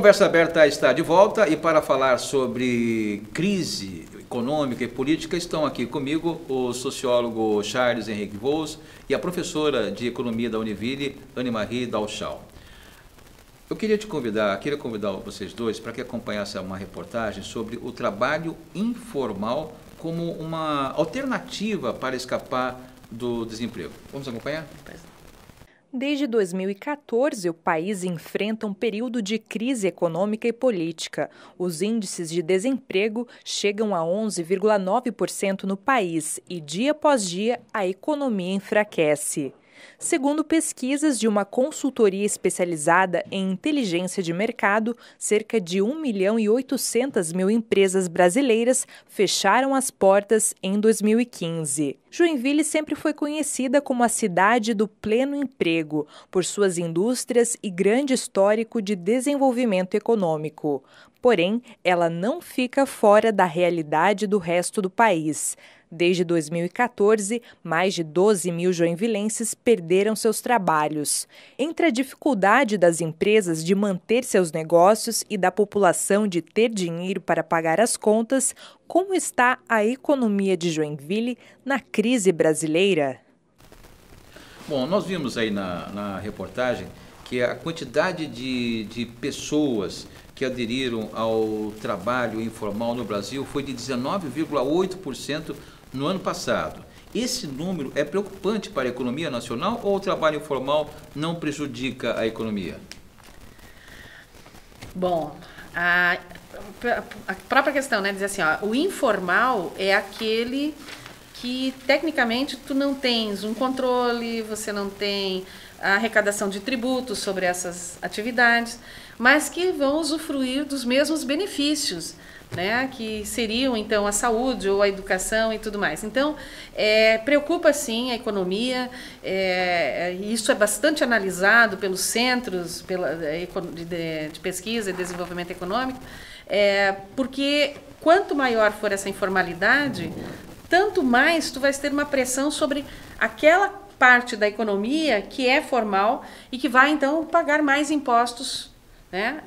Conversa Aberta está de volta e para falar sobre crise econômica e política estão aqui comigo o sociólogo Charles Henrique Voos e a professora de economia da Univille, Anne-Marie Dalschau. Eu queria convidar vocês dois para que acompanhassem uma reportagem sobre o trabalho informal como uma alternativa para escapar do desemprego. Vamos acompanhar? Desde 2014, o país enfrenta um período de crise econômica e política. Os índices de desemprego chegam a 11,9% no país e, dia após dia, a economia enfraquece. Segundo pesquisas de uma consultoria especializada em inteligência de mercado, cerca de 1.800.000 empresas brasileiras fecharam as portas em 2015. Joinville sempre foi conhecida como a cidade do pleno emprego, por suas indústrias e grande histórico de desenvolvimento econômico. Porém, ela não fica fora da realidade do resto do país. Desde 2014, mais de 12.000 joinvilenses perderam seus trabalhos. Entre a dificuldade das empresas de manter seus negócios e da população de ter dinheiro para pagar as contas, como está a economia de Joinville na crise brasileira? Bom, nós vimos aí na reportagem que a quantidade de pessoas que aderiram ao trabalho informal no Brasil foi de 19,8% no ano passado. Esse número é preocupante para a economia nacional ou o trabalho informal não prejudica a economia? Bom, a própria questão, né, dizer assim, ó, o informal é aquele que tecnicamente tu não tens um controle, você não tem a arrecadação de tributos sobre essas atividades, mas que vão usufruir dos mesmos benefícios, né, que seriam então a saúde ou a educação e tudo mais. Então, preocupa sim a economia, isso é bastante analisado pelos centros de pesquisa e desenvolvimento econômico, porque quanto maior for essa informalidade, tanto mais tu vais ter uma pressão sobre aquela parte da economia que é formal e que vai então pagar mais impostos, né?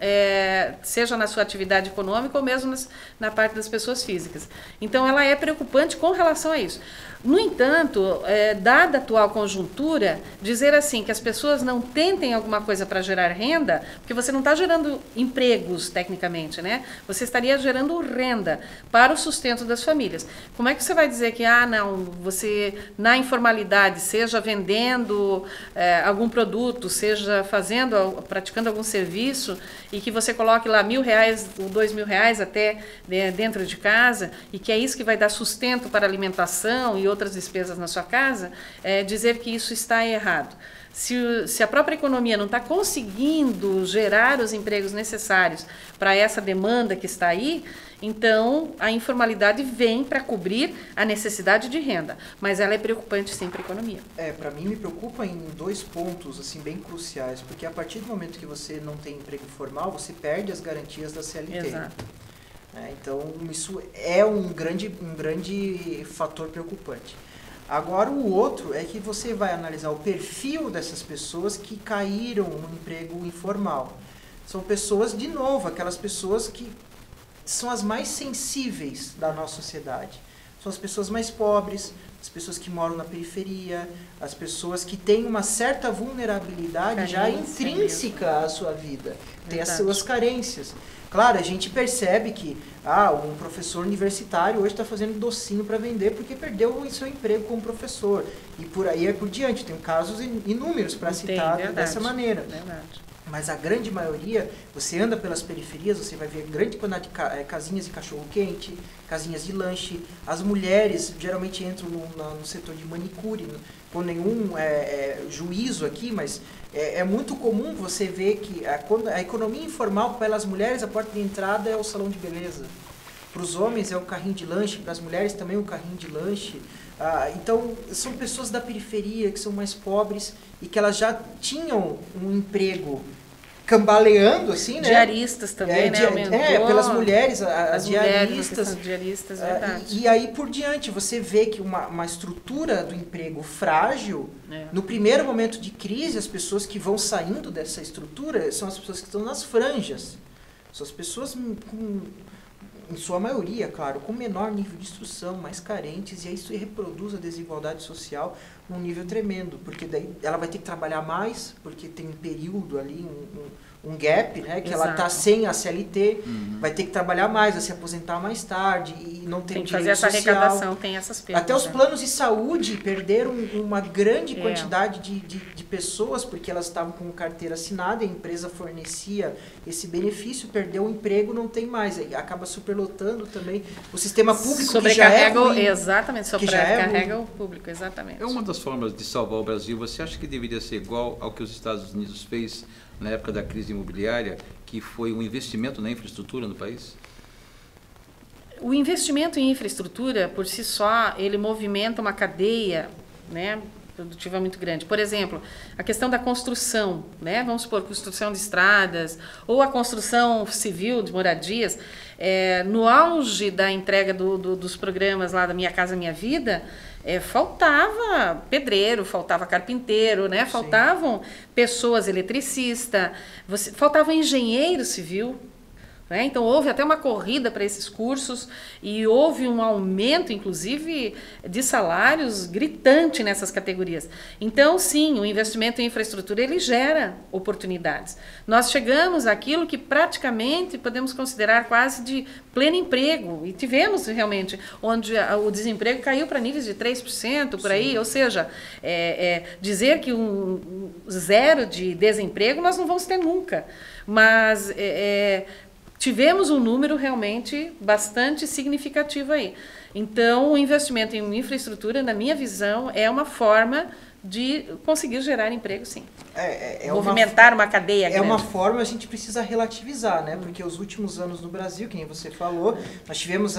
Seja na sua atividade econômica ou mesmo na parte das pessoas físicas. Então ela é preocupante com relação a isso. No entanto, dada a atual conjuntura, dizer assim que as pessoas não tentem alguma coisa para gerar renda, porque você não está gerando empregos tecnicamente, né? Você estaria gerando renda para o sustento das famílias. Como é que você vai dizer que, não, você na informalidade, seja vendendo algum produto, seja praticando algum serviço, e que você coloque lá R$1.000 ou R$2.000 até dentro de casa, e que é isso que vai dar sustento para a alimentação e outras despesas na sua casa, dizer que isso está errado. Se a própria economia não está conseguindo gerar os empregos necessários para essa demanda que está aí, então a informalidade vem para cobrir a necessidade de renda, mas ela é preocupante sim para a economia. Para mim me preocupa em dois pontos assim bem cruciais, porque a partir do momento que você não tem emprego formal, você perde as garantias da CLT. Exato. Então isso é um grande fator preocupante. Agora o outro é que você vai analisar o perfil dessas pessoas que caíram no emprego informal. São pessoas, de novo, aquelas pessoas que são as mais sensíveis da nossa sociedade. São as pessoas mais pobres, as pessoas que moram na periferia, as pessoas que têm uma certa vulnerabilidade já intrínseca à sua vida, tem as suas carências. Claro, a gente percebe que um professor universitário hoje está fazendo docinho para vender porque perdeu o seu emprego como professor. E por aí por diante, tem casos inúmeros para citar dessa maneira. Verdade. Mas a grande maioria, você anda pelas periferias, você vai ver grande quantidade de casinhas de cachorro-quente, casinhas de lanche. As mulheres geralmente entram no setor de manicure, com nenhum juízo aqui, mas é muito comum você ver que a economia informal, para as mulheres, a porta de entrada é o salão de beleza. Para os homens é o carrinho de lanche, para as mulheres também o carrinho de lanche. Então, são pessoas da periferia que são mais pobres e que elas já tinham um emprego cambaleando, assim, né? Diaristas também, né? Pelas mulheres, as diaristas. Diaristas, verdade. E aí por diante, você vê que uma estrutura do emprego frágil, no primeiro momento de crise, as pessoas que vão saindo dessa estrutura são as pessoas que estão nas franjas. São as pessoas em sua maioria, claro, com menor nível de instrução, mais carentes, e aí isso reproduz a desigualdade social num nível tremendo, porque daí ela vai ter que trabalhar mais, porque tem um período ali, um gap, né, que ela está sem a CLT, vai ter que trabalhar mais, vai se aposentar mais tarde e não tem direito social. Tem que fazer essa arrecadação, tem essas perdas. Até os planos de saúde perderam uma grande quantidade de pessoas, porque elas estavam com carteira assinada, a empresa fornecia esse benefício, perdeu o emprego, não tem mais, aí acaba superlotando também o sistema público, que já é ruim. Exatamente, sobrecarrega o público, exatamente. É uma das formas de salvar o Brasil. Você acha que deveria ser igual ao que os Estados Unidos fez na época da crise imobiliária, que foi um investimento na infraestrutura no país? O investimento em infraestrutura, por si só, ele movimenta uma cadeia, né, produtiva muito grande. Por exemplo, a questão da construção, né, vamos supor, construção de estradas, ou a construção civil de moradias. No auge da entrega dos programas lá da Minha Casa Minha Vida, faltava pedreiro, faltava carpinteiro, né? Faltavam pessoas eletricistas, faltava engenheiro civil. Né? Então, houve até uma corrida para esses cursos e houve um aumento, inclusive, de salários gritante nessas categorias. Então, sim, o investimento em infraestrutura, ele gera oportunidades. Nós chegamos àquilo que praticamente podemos considerar quase de pleno emprego, e tivemos realmente, onde o desemprego caiu para níveis de 3%, por aí, ou seja, dizer que um zero de desemprego nós não vamos ter nunca, mas tivemos um número realmente bastante significativo aí. Então, o investimento em infraestrutura, na minha visão, é uma forma de conseguir gerar emprego, sim. Movimentar uma cadeia grande. É uma forma, a gente precisa relativizar, né? Porque os últimos anos no Brasil, que nem você falou, nós tivemos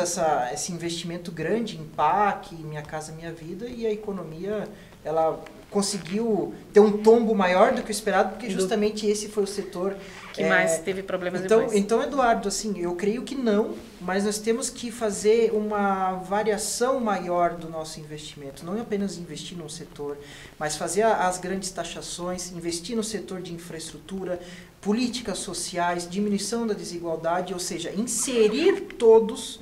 esse investimento grande em PAC, Minha Casa Minha Vida, e a economia, ela conseguiu ter um tombo maior do que o esperado, porque justamente esse foi o setor que mais teve problemas depois. Então, Eduardo, assim, eu creio que não, mas nós temos que fazer uma variação maior do nosso investimento, não apenas investir num setor, mas fazer as grandes taxações, investir no setor de infraestrutura, políticas sociais, diminuição da desigualdade, ou seja, inserir todos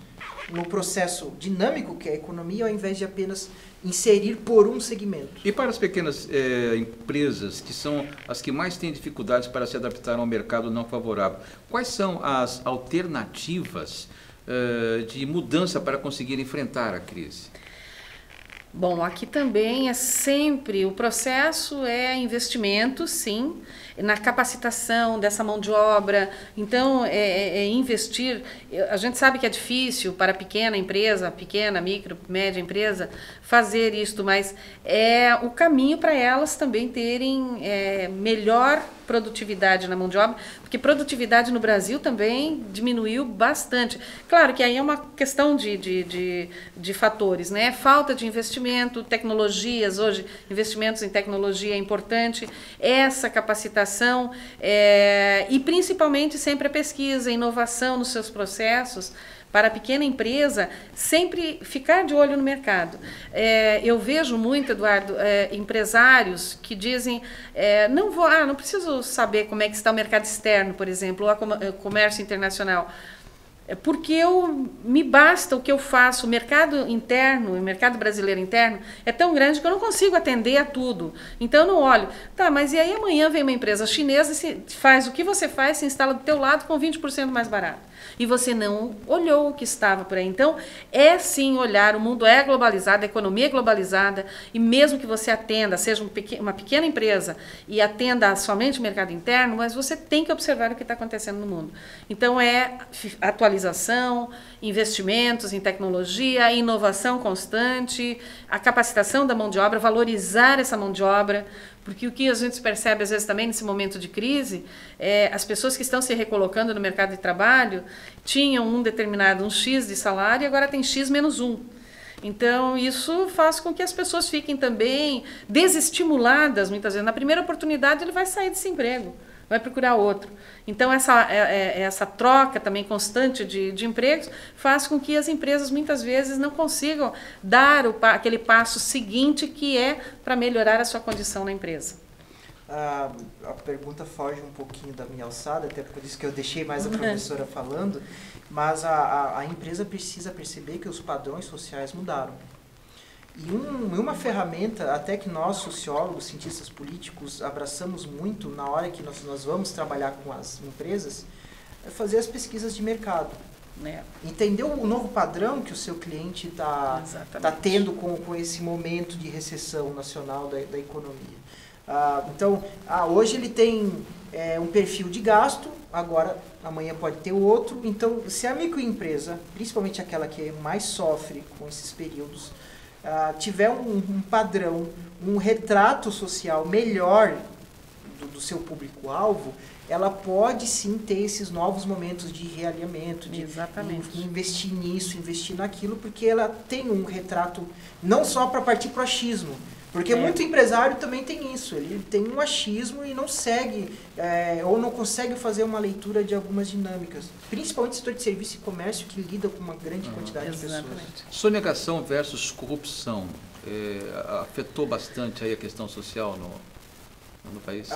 no processo dinâmico que é a economia, ao invés de apenas inserir por um segmento. E para as pequenas empresas, que são as que mais têm dificuldades para se adaptar ao mercado não favorável, quais são as alternativas de mudança para conseguir enfrentar a crise? Bom, aqui também é sempre, o processo é investimento, sim, na capacitação dessa mão de obra. Então, investir. A gente sabe que é difícil para a pequena empresa, pequena, micro, média empresa, fazer isto, mas é o caminho para elas também terem melhor produtividade na mão de obra, porque produtividade no Brasil também diminuiu bastante. Claro que aí é uma questão de fatores, né? Falta de investimento, tecnologias, hoje investimentos em tecnologia é importante, essa capacitação e principalmente sempre a pesquisa, a inovação nos seus processos, para a pequena empresa, sempre ficar de olho no mercado. Eu vejo muito, Eduardo, empresários que dizem, não preciso saber como é que está o mercado externo, por exemplo, ou o comércio internacional, porque me basta o que eu faço. O mercado interno, o mercado brasileiro interno, é tão grande que eu não consigo atender a tudo. Então eu não olho. Tá, mas e aí amanhã vem uma empresa chinesa e faz o que você faz, se instala do teu lado com 20% mais barato. E você não olhou o que estava por aí. Então, sim olhar, o mundo é globalizado, a economia é globalizada, e mesmo que você atenda, seja uma pequena empresa e atenda somente o mercado interno, mas você tem que observar o que está acontecendo no mundo. Então, atualização, investimentos em tecnologia, inovação constante, a capacitação da mão de obra, valorizar essa mão de obra, porque o que a gente percebe, às vezes, também nesse momento de crise, as pessoas que estão se recolocando no mercado de trabalho tinham um X de salário e agora tem X menos 1. Então, isso faz com que as pessoas fiquem também desestimuladas, muitas vezes. Na primeira oportunidade, ele vai sair desse emprego, vai procurar outro. Então, essa troca também constante de empregos faz com que as empresas, muitas vezes, não consigam dar aquele passo seguinte que é para melhorar a sua condição na empresa. A pergunta foge um pouquinho da minha alçada, até por isso que eu deixei mais a professora falando, mas a empresa precisa perceber que os padrões sociais mudaram. E uma ferramenta, até que nós, sociólogos, cientistas políticos, abraçamos muito na hora que nós vamos trabalhar com as empresas, é fazer as pesquisas de mercado. Entender o novo padrão que o seu cliente está tendo com esse momento de recessão nacional da economia. Então, hoje ele tem um perfil de gasto, amanhã pode ter outro. Então, se a microempresa, principalmente aquela que mais sofre com esses períodos, tiver um padrão, um retrato social melhor do seu público-alvo, ela pode sim ter esses novos momentos de realinhamento, de investir nisso, investir naquilo, porque ela tem um retrato não só para partir para o achismo, porque muito empresário também tem isso, ele tem um achismo e não segue, ou não consegue fazer uma leitura de algumas dinâmicas, principalmente o setor de serviço e comércio, que lida com uma grande quantidade de pessoas. Sonegação versus corrupção, afetou bastante aí a questão social no país?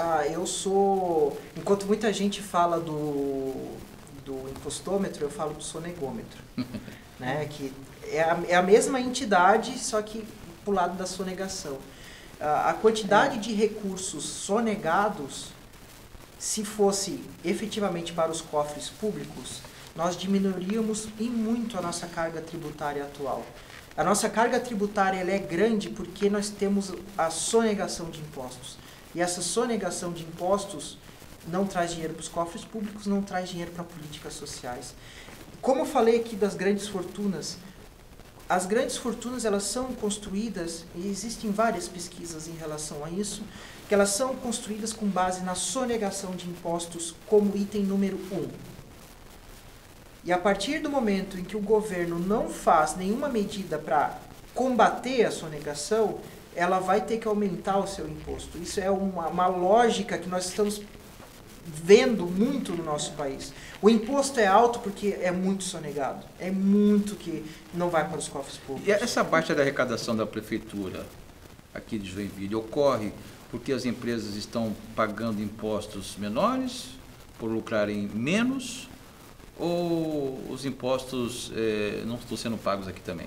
Enquanto muita gente fala do impostômetro, eu falo do sonegômetro, né? Que é a mesma entidade, só que para o lado da sonegação. A quantidade de recursos sonegados, se fosse efetivamente para os cofres públicos, nós diminuiríamos em muito a nossa carga tributária atual. A nossa carga tributária ela é grande porque nós temos a sonegação de impostos. E essa sonegação de impostos não traz dinheiro para os cofres públicos, não traz dinheiro para políticas sociais. Como eu falei aqui das grandes fortunas, as grandes fortunas elas são construídas, e existem várias pesquisas em relação a isso, que elas são construídas com base na sonegação de impostos como item número 1. E a partir do momento em que o governo não faz nenhuma medida para combater a sonegação, ela vai ter que aumentar o seu imposto. Isso é uma lógica que nós estamos vendo muito no nosso país. O imposto é alto porque é muito sonegado. É muito que não vai para os cofres públicos. E essa baixa da arrecadação da prefeitura aqui de Joinville ocorre porque as empresas estão pagando impostos menores, por lucrarem menos, ou os impostos não estão sendo pagos aqui também?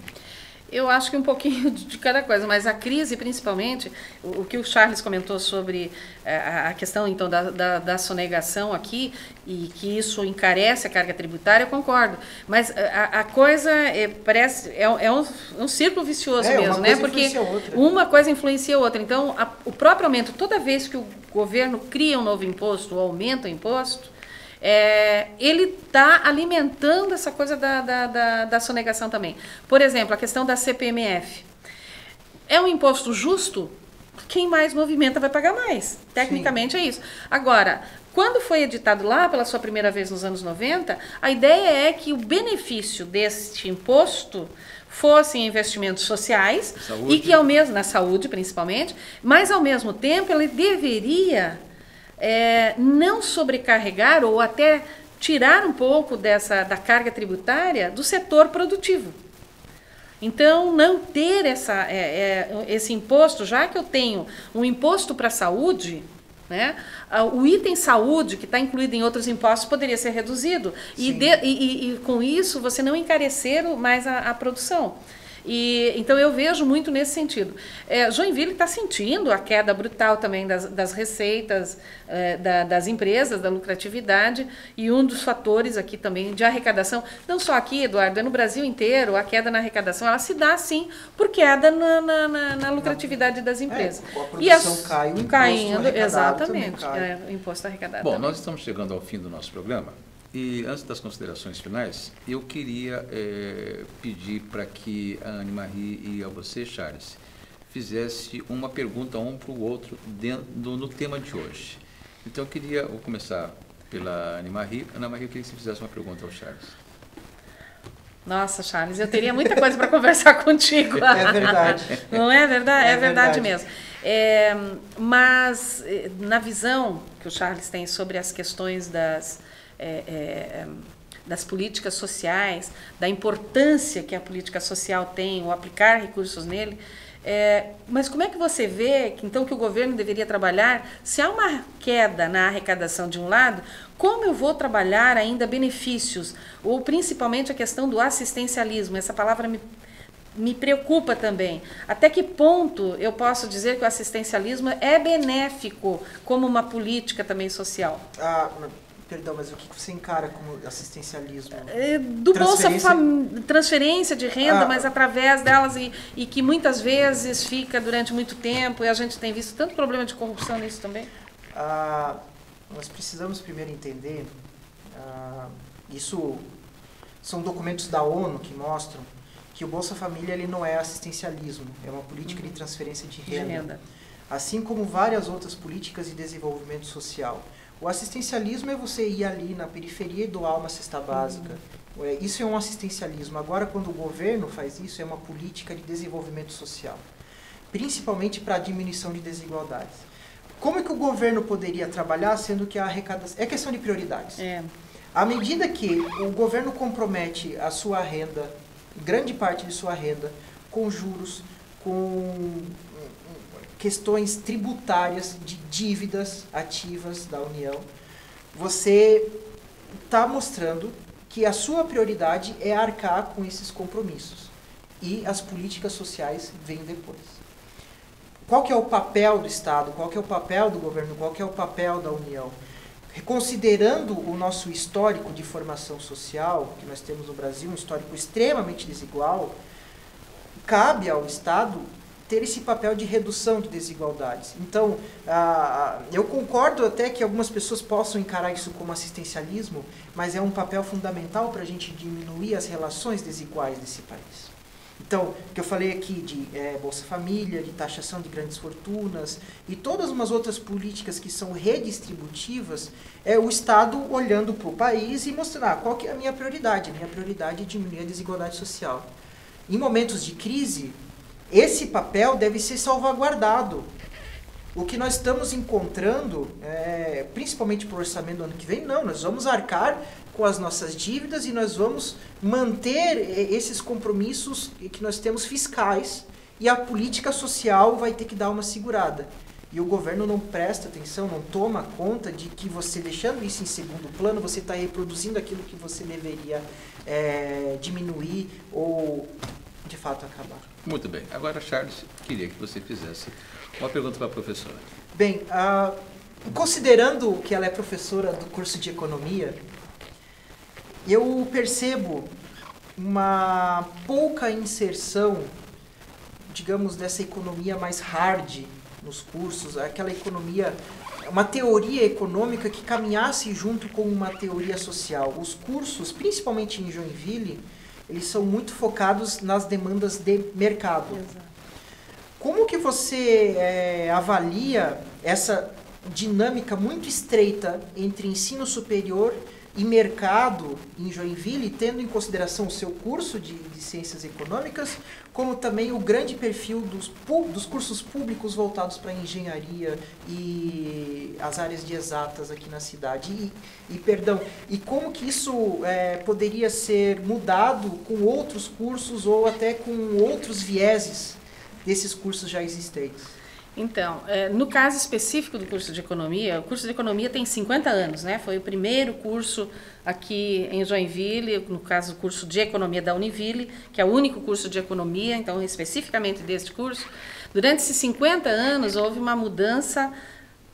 Eu acho que um pouquinho de cada coisa, mas a crise, principalmente, o que o Charles comentou sobre a questão então da sonegação aqui, e que isso encarece a carga tributária, eu concordo. Mas a coisa parece um círculo vicioso mesmo, né? Porque uma coisa influencia a outra. Então, o próprio aumento, toda vez que o governo cria um novo imposto ou aumenta o imposto, ele está alimentando essa coisa da sonegação também. Por exemplo, a questão da CPMF. É um imposto justo? Quem mais movimenta vai pagar mais. Tecnicamente é isso. Agora, quando foi editado lá pela sua primeira vez nos anos 90, a ideia é que o benefício deste imposto fossem investimentos sociais, e que na saúde principalmente, mas ao mesmo tempo ele deveria não sobrecarregar ou até tirar um pouco da carga tributária do setor produtivo. Então, não ter esse imposto, já que eu tenho um imposto para a saúde, né, o item saúde, que está incluído em outros impostos, poderia ser reduzido. E com isso, você não encarecer mais a produção. Então, eu vejo muito nesse sentido. Joinville está sentindo a queda brutal também das receitas das empresas, da lucratividade, e um dos fatores aqui também de arrecadação, não só aqui, Eduardo, no Brasil inteiro, a queda na arrecadação, ela se dá, sim, por queda na lucratividade das empresas. A produção cai, o imposto caindo, exatamente, o imposto arrecadado Bom, também. nós estamos chegando ao fim do nosso programa. E antes das considerações finais, eu queria pedir para que a Anne-Marie e a você, Charles, fizesse uma pergunta um para o outro no tema de hoje. Então, vou começar pela Anne-Marie. Anne-Marie, eu queria que você fizesse uma pergunta ao Charles. Nossa, Charles, eu teria muita coisa para conversar contigo. É verdade. Não é verdade? É verdade mesmo. Mas, na visão que o Charles tem sobre as questões das políticas sociais, da importância que a política social tem, o aplicar recursos nele, Mas como é que você vê então que o governo deveria trabalhar? Se há uma queda na arrecadação de um lado, como eu vou trabalhar ainda benefícios? Ou principalmente a questão do assistencialismo, essa palavra me preocupa também. Até que ponto eu posso dizer que o assistencialismo é benéfico como uma política também social? Perdão, mas o que você encara como assistencialismo? Do transferência de renda, mas através delas e que muitas vezes fica durante muito tempo, e a gente tem visto tanto problema de corrupção nisso também. Nós precisamos primeiro entender, isso são documentos da ONU que mostram que o Bolsa Família ele não é assistencialismo, é uma política de transferência de renda. Assim como várias outras políticas de desenvolvimento social. O assistencialismo é você ir ali na periferia e doar uma cesta básica. Isso é um assistencialismo. Agora, quando o governo faz isso, é uma política de desenvolvimento social. Principalmente para a diminuição de desigualdades. Como é que o governo poderia trabalhar, sendo que a arrecadação... É questão de prioridades. À medida que o governo compromete a sua renda, grande parte de sua renda, com juros, com questões tributárias de dívidas ativas da União, você está mostrando que a sua prioridade é arcar com esses compromissos. E as políticas sociais vêm depois. Qual que é o papel do Estado? Qual que é o papel do governo? Qual que é o papel da União? Considerando o nosso histórico de formação social, que nós temos no Brasil, um histórico extremamente desigual, cabe ao Estado ter esse papel de redução de desigualdades. Então, eu concordo até que algumas pessoas possam encarar isso como assistencialismo, mas é um papel fundamental para a gente diminuir as relações desiguais desse país. Então, o que eu falei aqui de Bolsa Família, de taxação de grandes fortunas e todas umas outras políticas que são redistributivas, é o Estado olhando para o país e mostrando qual que é a minha prioridade. A minha prioridade é diminuir a desigualdade social. Em momentos de crise, esse papel deve ser salvaguardado. O que nós estamos encontrando, principalmente para o orçamento do ano que vem, não, nós vamos arcar com as nossas dívidas e nós vamos manter esses compromissos que nós temos fiscais e a política social vai ter que dar uma segurada. E o governo não presta atenção, não toma conta de que você, deixando isso em segundo plano, você está reproduzindo aquilo que você deveria diminuir ou, de fato, acabar. Muito bem. Agora, Charles, queria que você fizesse uma pergunta para a professora. Bem, considerando que ela é professora do curso de Economia, eu percebo uma pouca inserção, digamos, dessa economia mais hard nos cursos, aquela economia, uma teoria econômica que caminhasse junto com uma teoria social. Os cursos, principalmente em Joinville, eles são muito focados nas demandas de mercado. Exato. Como que você avalia essa dinâmica muito estreita entre ensino superior e mercado em Joinville, tendo em consideração o seu curso de Ciências Econômicas, como também o grande perfil dos cursos públicos voltados para a engenharia e as áreas de exatas aqui na cidade? E como que isso poderia ser mudado com outros cursos ou até com outros vieses desses cursos já existentes? Então, no caso específico do curso de Economia, o curso de Economia tem 50 anos, né? Foi o primeiro curso aqui em Joinville, no caso o curso de Economia da Univille, que é o único curso de Economia, então especificamente deste curso. Durante esses 50 anos houve uma mudança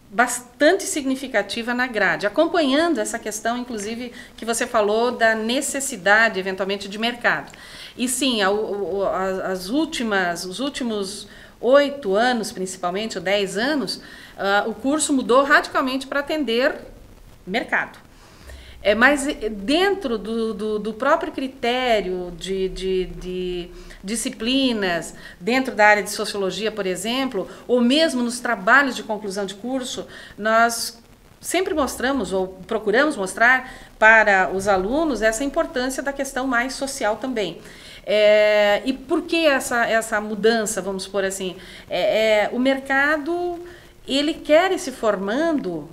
bastante significativa na grade, acompanhando essa questão, inclusive, que você falou da necessidade, eventualmente, de mercado. E sim, os últimos 8 anos, principalmente, ou 10 anos, o curso mudou radicalmente para atender mercado. Mas dentro do próprio critério de disciplinas, dentro da área de sociologia, por exemplo, ou mesmo nos trabalhos de conclusão de curso, nós sempre mostramos ou procuramos mostrar para os alunos essa importância da questão mais social também. E por que essa mudança, vamos supor assim? O mercado, ele quer ir se formando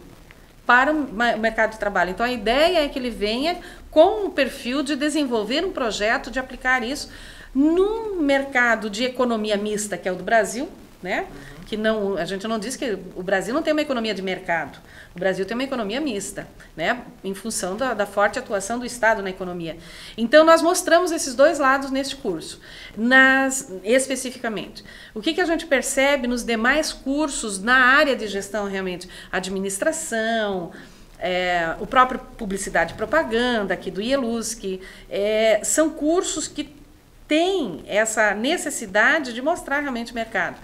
para o mercado de trabalho. Então, a ideia é que ele venha com um perfil de desenvolver um projeto, de aplicar isso num mercado de economia mista, que é o do Brasil, né? Que não, a gente não diz que o Brasil não tem uma economia de mercado. O Brasil tem uma economia mista, né? Em função da forte atuação do Estado na economia. Então, nós mostramos esses dois lados neste curso, especificamente. O que a gente percebe nos demais cursos na área de gestão, realmente? Administração, o próprio Publicidade e Propaganda, aqui do IELUSC, são cursos que têm essa necessidade de mostrar realmente o mercado.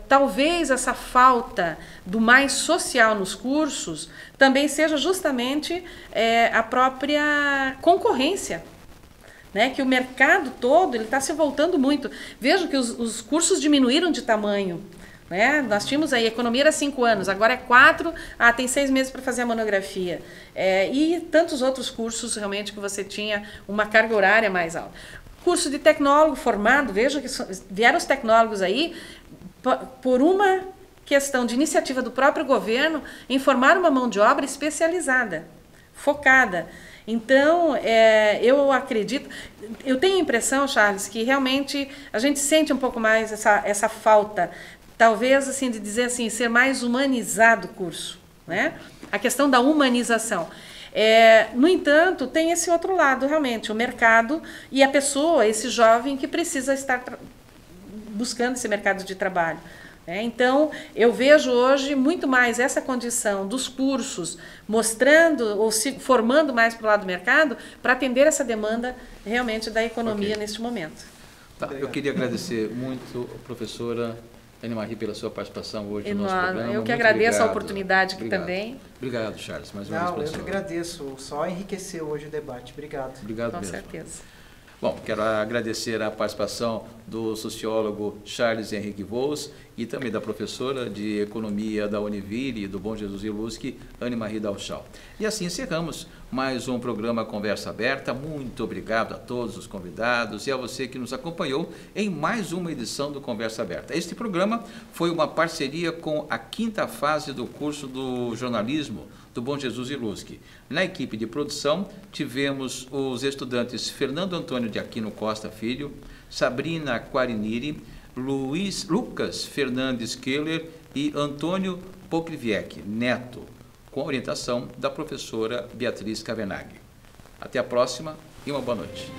Talvez essa falta do mais social nos cursos também seja justamente a própria concorrência, né? Que o mercado todo está se voltando muito. Vejo que os cursos diminuíram de tamanho, né? Nós tínhamos aí, economia era 5 anos, agora é 4, tem 6 meses para fazer a monografia. E tantos outros cursos realmente que você tinha uma carga horária mais alta. Curso de tecnólogo formado, veja que vieram os tecnólogos aí por uma questão de iniciativa do próprio governo em formar uma mão de obra especializada, focada. Então, eu acredito, eu tenho a impressão, Charles, que realmente a gente sente um pouco mais essa falta, talvez assim, de dizer assim, ser mais humanizado o curso, né? A questão da humanização. No entanto, tem esse outro lado, realmente, o mercado e a pessoa, esse jovem que precisa estar buscando esse mercado de trabalho. Então, eu vejo hoje muito mais essa condição dos cursos mostrando ou se formando mais para o lado do mercado para atender essa demanda realmente da economia neste momento. Tá, eu queria agradecer muito, professora Anne-Marie, pela sua participação hoje no nosso programa. Eu que agradeço a oportunidade aqui também. Obrigado, Charles, mais uma vez. Eu que agradeço, só enriqueceu hoje o debate. Obrigado. Obrigado mesmo. Com certeza. Bom, quero agradecer a participação do sociólogo Charles Henrique Voos e também da professora de Economia da Univille e do Bom Jesus IELUSC, Anne-Marie Dalchal. E assim encerramos mais um programa Conversa Aberta. Muito obrigado a todos os convidados e a você que nos acompanhou em mais uma edição do Conversa Aberta. Este programa foi uma parceria com a 5ª fase do curso do jornalismo do Bom Jesus IELUSC. Na equipe de produção, tivemos os estudantes Fernando Antônio de Aquino Costa Filho, Sabrina Quariniri, Lucas Fernandes Keller e Antônio Pocriviec Neto, com a orientação da professora Beatriz Cavenaghi. Até a próxima e uma boa noite.